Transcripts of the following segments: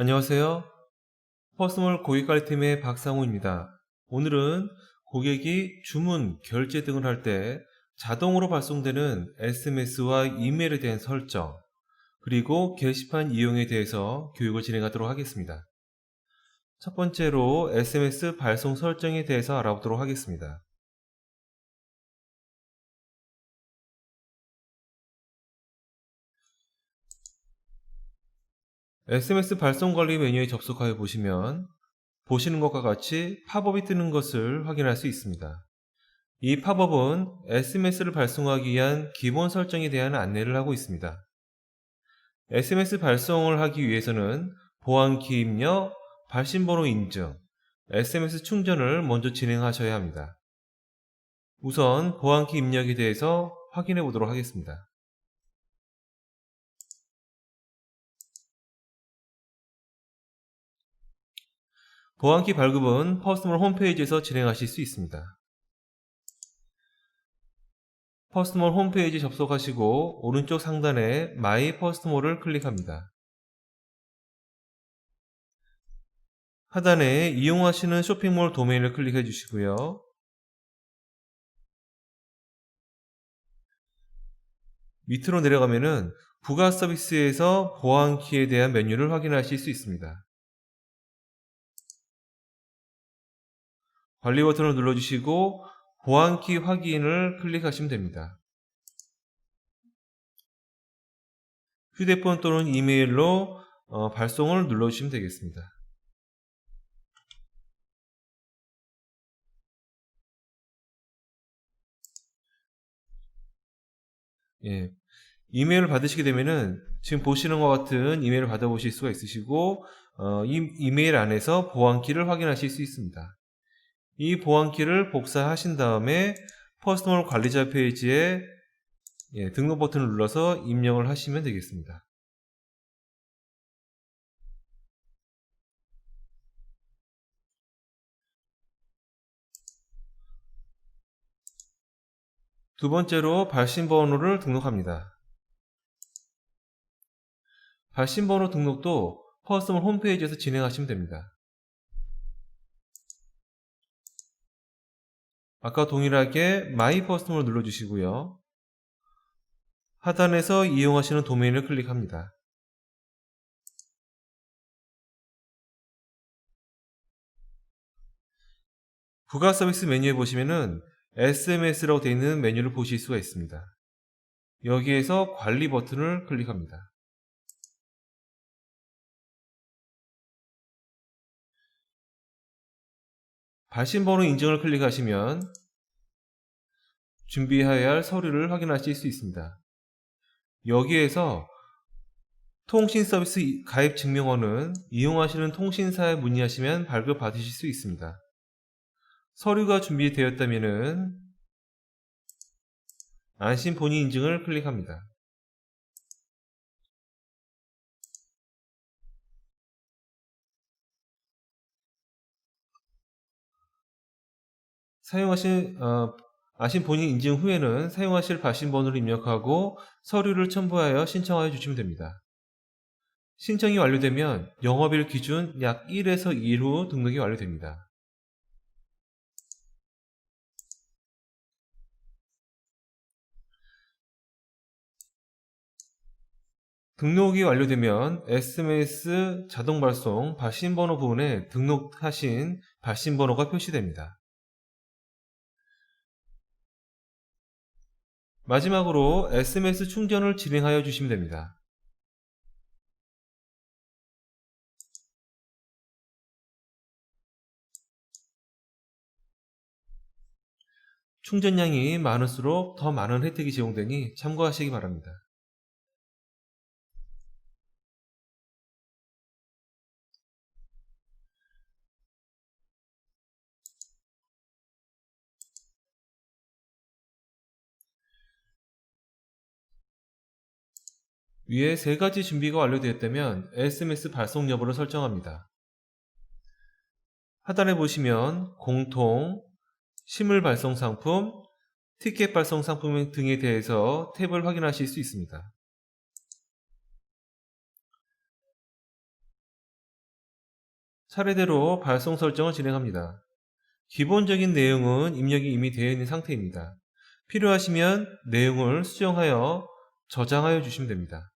안녕하세요. 퍼스널 고객관리팀의 박상우입니다. 오늘은 고객이 주문, 결제 등을 할 때 자동으로 발송되는 SMS와 이메일에 대한 설정, 그리고 게시판 이용에 대해서 교육을 진행하도록 하겠습니다. 첫 번째로 SMS 발송 설정에 대해서 알아보도록 하겠습니다. SMS 발송 관리 메뉴에 접속하여 보시면 보시는 것과 같이 팝업이 뜨는 것을 확인할 수 있습니다. 이 팝업은 SMS를 발송하기 위한 기본 설정에 대한 안내를 하고 있습니다. SMS 발송을 하기 위해서는 보안키 입력, 발신번호 인증, SMS 충전을 먼저 진행하셔야 합니다. 우선 보안키 입력에 대해서 확인해 보도록 하겠습니다. 보안키 발급은 퍼스널 홈페이지에서 진행하실 수 있습니다. 퍼스널 홈페이지 접속하시고 오른쪽 상단에 마이 퍼스널을 클릭합니다. 하단에 이용하시는 쇼핑몰 도메인을 클릭해 주시고요. 밑으로 내려가면은 부가 서비스에서 보안키에 대한 메뉴를 확인하실 수 있습니다. 관리 버튼을 눌러주시고 보안키 확인을 클릭하시면 됩니다. 휴대폰 또는 이메일로 발송을 눌러주시면 되겠습니다. 예, 이메일을 받으시게 되면은 지금 보시는 것 같은 이메일을 받아보실 수가 있으시고 이 이메일 안에서 보안키를 확인하실 수 있습니다. 이 보안키를 복사하신 다음에 퍼스널 관리자 페이지에 등록 버튼을 눌러서 입력을 하시면 되겠습니다. 두 번째로 발신번호를 등록합니다. 발신번호 등록도 퍼스널 홈페이지에서 진행하시면 됩니다. 아까 동일하게 마이 퍼스널을 눌러주시고요. 하단에서 이용하시는 도메인을 클릭합니다. 부가 서비스 메뉴에 보시면은 SMS라고 되어 있는 메뉴를 보실 수가 있습니다. 여기에서 관리 버튼을 클릭합니다. 발신번호 인증을 클릭하시면 준비해야 할 서류를 확인하실 수 있습니다. 여기에서 통신 서비스 가입 증명원은 이용하시는 통신사에 문의하시면 발급 받으실 수 있습니다. 서류가 준비되었다면 안심 본인 인증을 클릭합니다. 안심 본인 인증 후에는 사용하실 발신번호를 입력하고 서류를 첨부하여 신청하여 주시면 됩니다. 신청이 완료되면 영업일 기준 약 1에서 2일 후 등록이 완료됩니다. 등록이 완료되면 SMS 자동 발송 발신번호 부분에 등록하신 발신번호가 표시됩니다. 마지막으로 SMS 충전을 진행하여 주시면 됩니다. 충전량이 많을수록 더 많은 혜택이 제공되니 참고하시기 바랍니다. 위에 세 가지 준비가 완료되었다면 SMS 발송 여부를 설정합니다. 하단에 보시면 공통, 실물 발송 상품, 티켓 발송 상품 등에 대해서 탭을 확인하실 수 있습니다. 차례대로 발송 설정을 진행합니다. 기본적인 내용은 입력이 이미 되어 있는 상태입니다. 필요하시면 내용을 수정하여 저장하여 주시면 됩니다.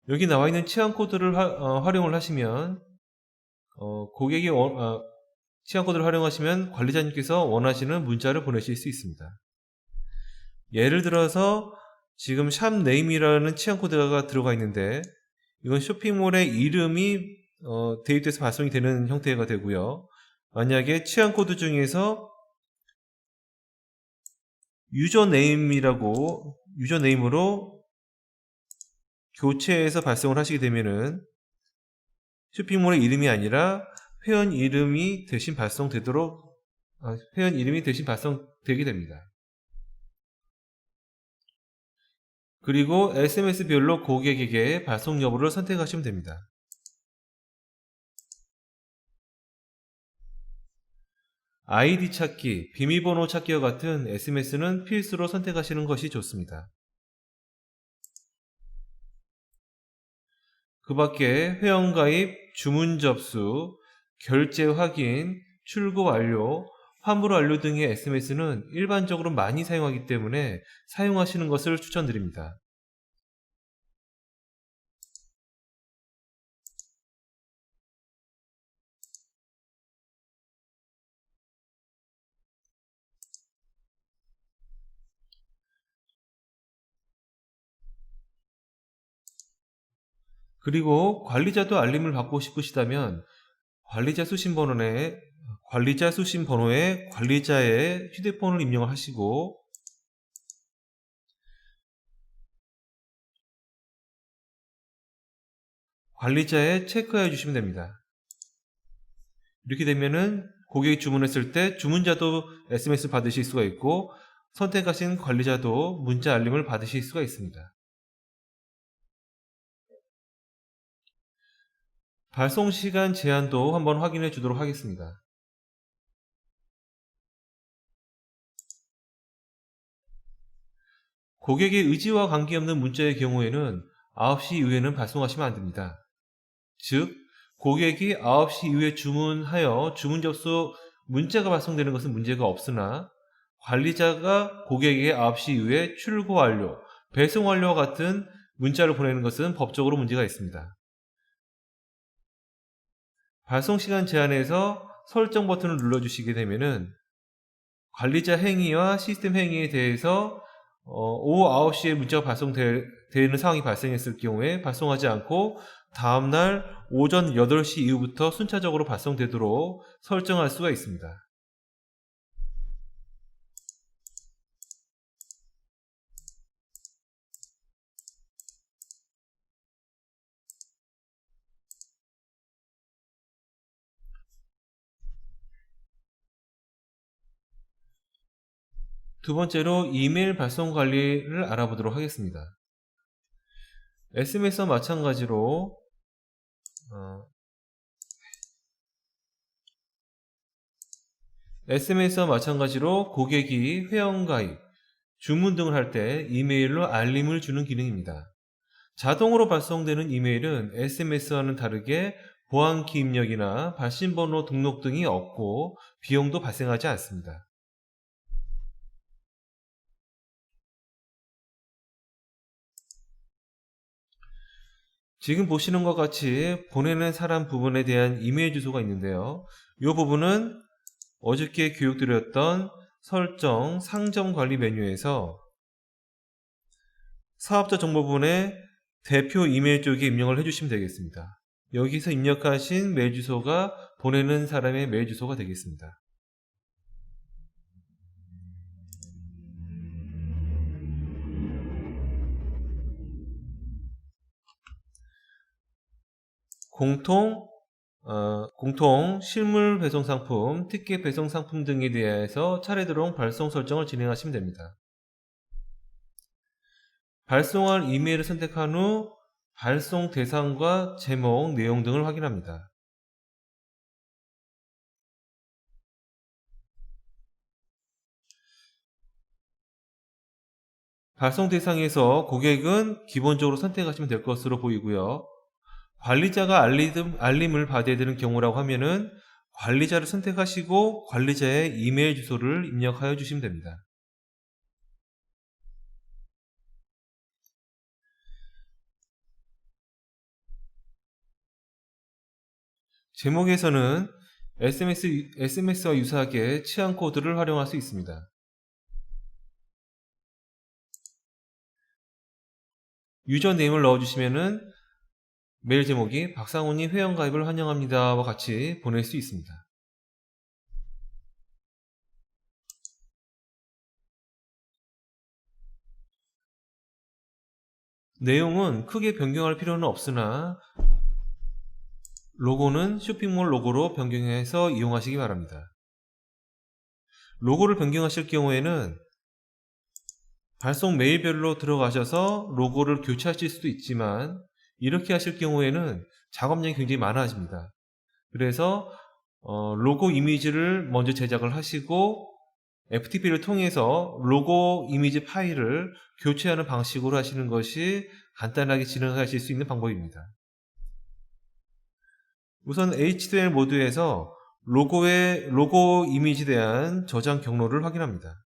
여기 나와 있는 치안 코드를 활용을 하시면 고객이 치안 코드를 활용하시면 관리자님께서 원하시는 문자를 보내실 수 있습니다. 예를 들어서 지금 샵네임이라는 치안 코드가 들어가 있는데 이건 쇼핑몰의 이름이 대입돼서 발송이 되는 형태가 되고요. 만약에 치안 코드 중에서 유저네임으로 교체해서 발송을 하시게 되면은 쇼핑몰의 이름이 아니라 회원 이름이 대신 발송되게 됩니다. 그리고 SMS별로 고객에게 발송 여부를 선택하시면 됩니다. 아이디 찾기, 비밀번호 찾기와 같은 SMS는 필수로 선택하시는 것이 좋습니다. 그 밖에 회원가입, 주문 접수, 결제 확인, 출고 완료, 환불 완료 등의 SMS는 일반적으로 많이 사용하기 때문에 사용하시는 것을 추천드립니다. 그리고 관리자도 알림을 받고 싶으시다면 관리자 수신 번호에 관리자의 휴대폰을 입력을 하시고 관리자에 체크해 주시면 됩니다. 이렇게 되면은 고객이 주문했을 때 주문자도 SMS 받으실 수가 있고 선택하신 관리자도 문자 알림을 받으실 수가 있습니다. 발송 시간 제한도 한번 확인해 주도록 하겠습니다. 고객의 의지와 관계없는 문자의 경우에는 9시 이후에는 발송하시면 안 됩니다. 즉, 고객이 9시 이후에 주문하여 주문 접수 문자가 발송되는 것은 문제가 없으나 관리자가 고객에게 9시 이후에 출고 완료, 배송 완료와 같은 문자를 보내는 것은 법적으로 문제가 있습니다. 발송 시간 제한에서 설정 버튼을 눌러주시게 되면은 관리자 행위와 시스템 행위에 대해서 오후 9시에 문자가 발송되는 상황이 발생했을 경우에 발송하지 않고 다음날 오전 8시 이후부터 순차적으로 발송되도록 설정할 수가 있습니다. 두 번째로 이메일 발송 관리를 알아보도록 하겠습니다. SMS와 마찬가지로 고객이 회원가입, 주문 등을 할 때 이메일로 알림을 주는 기능입니다. 자동으로 발송되는 이메일은 SMS와는 다르게 보안키 입력이나 발신번호 등록 등이 없고 비용도 발생하지 않습니다. 지금 보시는 것 같이 보내는 사람 부분에 대한 이메일 주소가 있는데요. 이 부분은 어저께 교육드렸던 설정 상점 관리 메뉴에서 사업자 정보 부분에 대표 이메일 쪽에 입력을 해주시면 되겠습니다. 여기서 입력하신 메일 주소가 보내는 사람의 메일 주소가 되겠습니다. 공통 실물 배송 상품, 티켓 배송 상품 등에 대해서 차례대로 발송 설정을 진행하시면 됩니다. 발송할 이메일을 선택한 후 발송 대상과 제목, 내용 등을 확인합니다. 발송 대상에서 고객은 기본적으로 선택하시면 될 것으로 보이고요. 관리자가 알림을 받아야 되는 경우라고 하면은 관리자를 선택하시고 관리자의 이메일 주소를 입력하여 주시면 됩니다. 제목에서는 SMS와 유사하게 치안 코드를 활용할 수 있습니다. 유저네임을 넣어주시면은 메일 제목이 박상훈님 회원가입을 환영합니다와 같이 보낼 수 있습니다. 내용은 크게 변경할 필요는 없으나 로고는 쇼핑몰 로고로 변경해서 이용하시기 바랍니다. 로고를 변경하실 경우에는 발송 메일별로 들어가셔서 로고를 교체하실 수도 있지만 이렇게 하실 경우에는 작업량이 굉장히 많아집니다. 그래서 로고 이미지를 먼저 제작을 하시고 FTP를 통해서 로고 이미지 파일을 교체하는 방식으로 하시는 것이 간단하게 진행하실 수 있는 방법입니다. 우선 HTML 모드에서 로고 이미지에 대한 저장 경로를 확인합니다.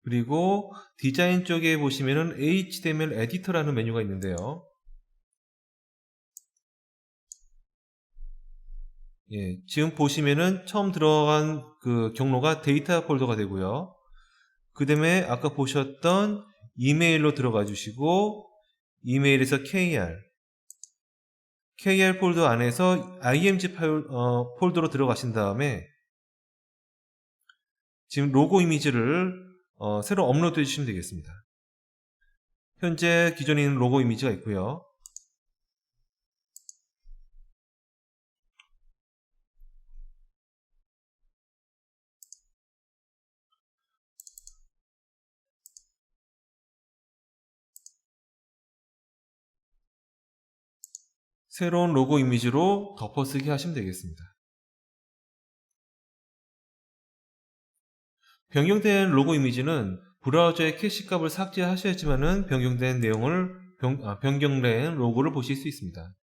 그리고 디자인 쪽에 보시면은 HTML 에디터라는 메뉴가 있는데요. 지금 보시면은 처음 들어간 그 경로가 데이터 폴더가 되고요. 그 다음에 아까 보셨던 이메일로 들어가 주시고 이메일에서 KR 폴더 안에서 IMG 폴더로 들어가신 다음에 지금 로고 이미지를 새로 업로드 해주시면 되겠습니다. 현재 기존에 있는 로고 이미지가 있고요. 새로운 로고 이미지로 덮어쓰기 하시면 되겠습니다. 변경된 로고 이미지는 브라우저의 캐시값을 삭제하셔야지만은 변경된 로고를 보실 수 있습니다.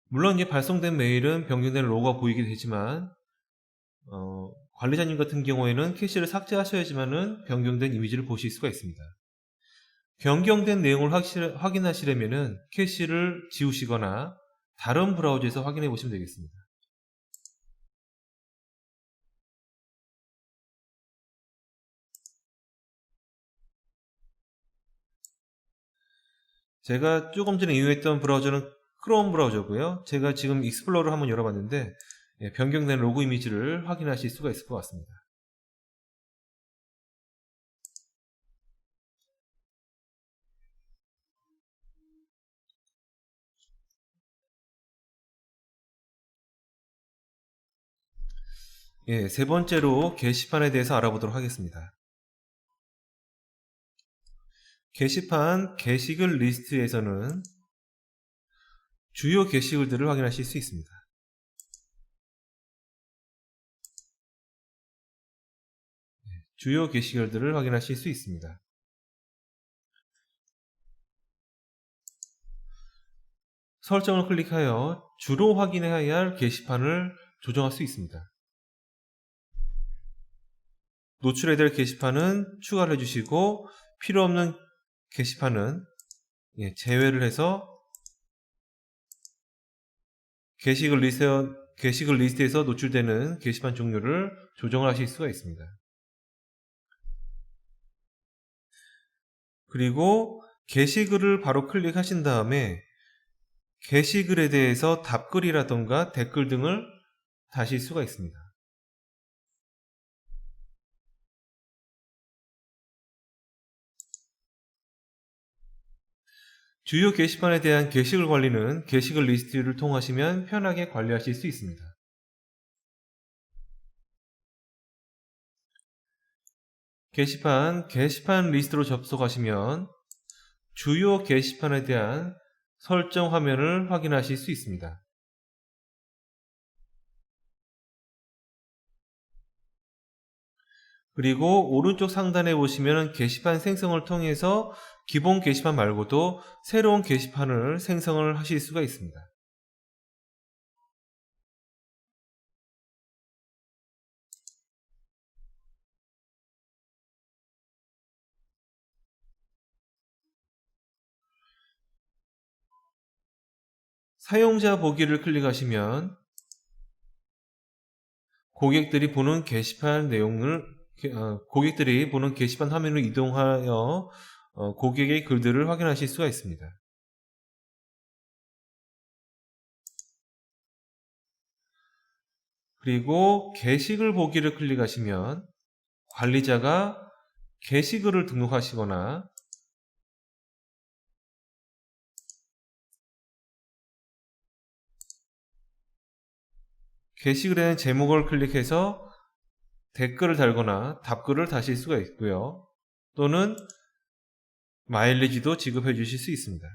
물론 발송된 메일은 변경된 로고가 보이게 되지만 관리자님 같은 경우에는 캐시를 삭제하셔야지만은 변경된 이미지를 보실 수가 있습니다. 변경된 내용을 확인하시려면은 캐시를 지우시거나 다른 브라우저에서 확인해 보시면 되겠습니다. 제가 조금 전에 이용했던 브라우저는 크롬 브라우저고요. 제가 지금 익스플로러를 한번 열어봤는데 변경된 로고 이미지를 확인하실 수가 있을 것 같습니다. 세 번째로 게시판에 대해서 알아보도록 하겠습니다. 게시판 게시글 리스트에서는 주요 게시글들을 확인하실 수 있습니다. 주요 게시글들을 확인하실 수 있습니다. 설정을 클릭하여 주로 확인해야 할 게시판을 조정할 수 있습니다. 노출해야 될 게시판은 추가를 해주시고 필요 없는 게시판은 제외를 해서 게시글 리스트에서 노출되는 게시판 종류를 조정을 하실 수가 있습니다. 그리고 게시글을 바로 클릭하신 다음에 게시글에 대해서 답글이라던가 댓글 등을 다실 수가 있습니다. 주요 게시판에 대한 게시글 관리는 게시글 리스트를 통하시면 편하게 관리하실 수 있습니다. 게시판 리스트로 접속하시면 주요 게시판에 대한 설정 화면을 확인하실 수 있습니다. 그리고 오른쪽 상단에 보시면 게시판 생성을 통해서 기본 게시판 말고도 새로운 게시판을 생성을 하실 수가 있습니다. 사용자 보기를 클릭하시면 고객들이 보는 게시판 화면으로 이동하여 고객의 글들을 확인하실 수가 있습니다. 그리고 게시글 보기를 클릭하시면 관리자가 게시글을 등록하시거나 게시글에 대한 제목을 클릭해서 댓글을 달거나 답글을 다실 수가 있고요. 또는 마일리지도 지급해 주실 수 있습니다.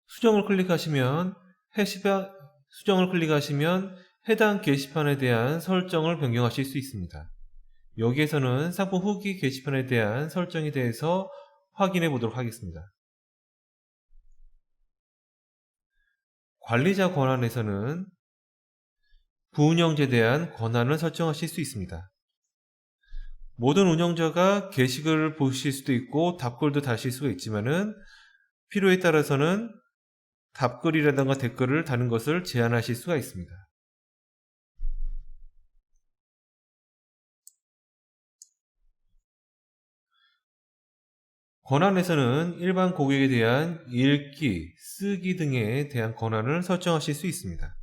수정을 클릭하시면 해당 게시판에 대한 설정을 변경하실 수 있습니다. 여기에서는 상품 후기 게시판에 대한 설정에 대해서 확인해 보도록 하겠습니다. 관리자 권한에서는 부운영자에 대한 권한을 설정하실 수 있습니다. 모든 운영자가 게시글을 보실 수도 있고 답글도 다실 수가 있지만은 필요에 따라서는 답글이라든가 댓글을 다는 것을 제한하실 수가 있습니다. 권한에서는 일반 고객에 대한 읽기, 쓰기 등에 대한 권한을 설정하실 수 있습니다.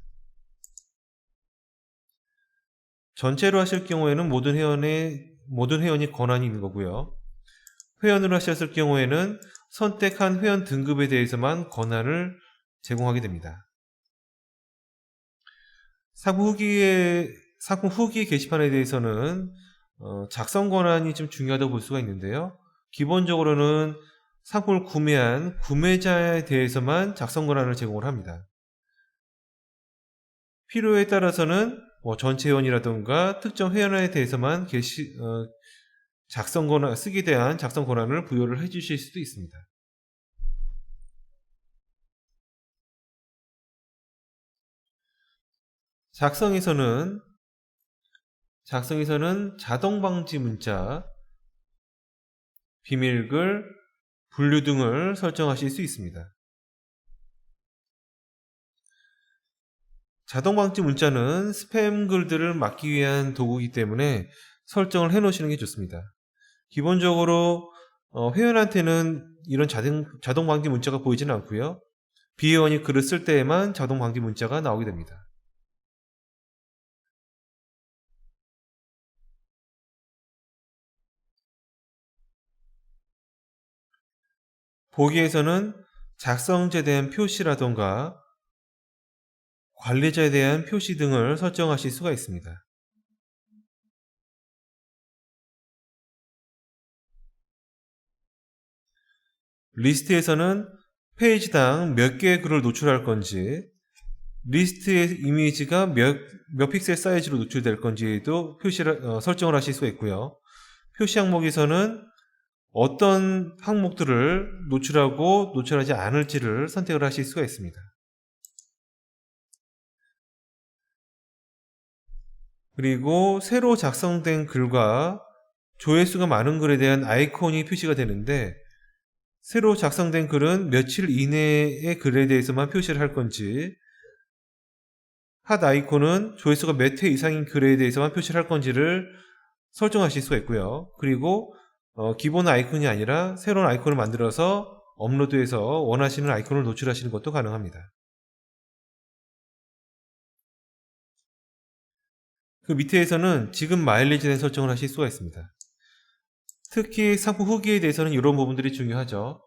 전체로 하실 경우에는 모든 회원이 권한이 있는 거고요. 회원으로 하셨을 경우에는 선택한 회원 등급에 대해서만 권한을 제공하게 됩니다. 상품 후기 게시판에 대해서는 작성 권한이 좀 중요하다고 볼 수가 있는데요. 기본적으로는 상품을 구매한 구매자에 대해서만 작성 권한을 제공을 합니다. 필요에 따라서는 전체 회원이라든가 특정 회원에 대해서만 쓰기에 대한 작성 권한을 부여를 해 주실 수도 있습니다. 작성에서는 자동 방지 문자, 비밀글, 분류 등을 설정하실 수 있습니다. 자동 방지 문자는 스팸 글들을 막기 위한 도구이기 때문에 설정을 해 놓으시는 게 좋습니다. 기본적으로 회원한테는 이런 자동 방지 문자가 보이지는 않고요. 비회원이 글을 쓸 때에만 자동 방지 문자가 나오게 됩니다. 보기에서는 작성자에 대한 표시라던가 관리자에 대한 표시 등을 설정하실 수가 있습니다. 리스트에서는 페이지당 몇 개의 글을 노출할 건지, 리스트의 이미지가 몇 픽셀 사이즈로 노출될 건지도 설정을 하실 수가 있고요. 표시 항목에서는 어떤 항목들을 노출하고 노출하지 않을지를 선택을 하실 수가 있습니다. 그리고 새로 작성된 글과 조회수가 많은 글에 대한 아이콘이 표시가 되는데, 새로 작성된 글은 며칠 이내의 글에 대해서만 표시를 할 건지, 핫 아이콘은 조회수가 몇 회 이상인 글에 대해서만 표시를 할 건지를 설정하실 수가 있고요. 그리고 기본 아이콘이 아니라 새로운 아이콘을 만들어서 업로드해서 원하시는 아이콘을 노출하시는 것도 가능합니다. 그 밑에서는 지금 마일리지에 대한 설정을 하실 수가 있습니다. 특히 상품 후기에 대해서는 이런 부분들이 중요하죠.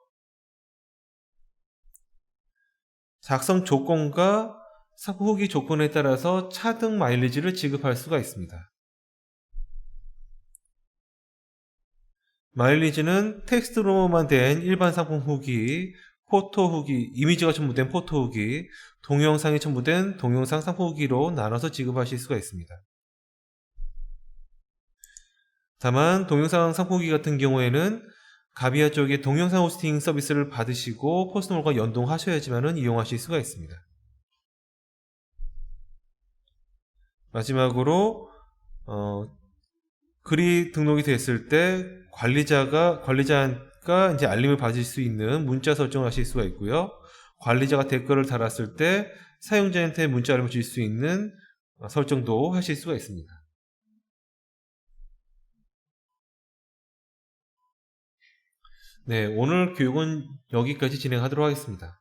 작성 조건과 상품 후기 조건에 따라서 차등 마일리지를 지급할 수가 있습니다. 마일리지는 텍스트로만 된 일반 상품 후기, 포토 후기, 이미지가 첨부된 포토 후기, 동영상이 첨부된 동영상 상품 후기로 나눠서 지급하실 수가 있습니다. 다만 동영상 상품 후기 같은 경우에는 가비아 쪽에 동영상 호스팅 서비스를 받으시고 포스트몰과 연동하셔야지만 이용하실 수가 있습니다. 마지막으로 글이 등록이 됐을 때 관리자가 이제 알림을 받을 수 있는 문자 설정을 하실 수가 있고요. 관리자가 댓글을 달았을 때 사용자한테 문자를 줄 수 있는 설정도 하실 수가 있습니다. 네, 오늘 교육은 여기까지 진행하도록 하겠습니다.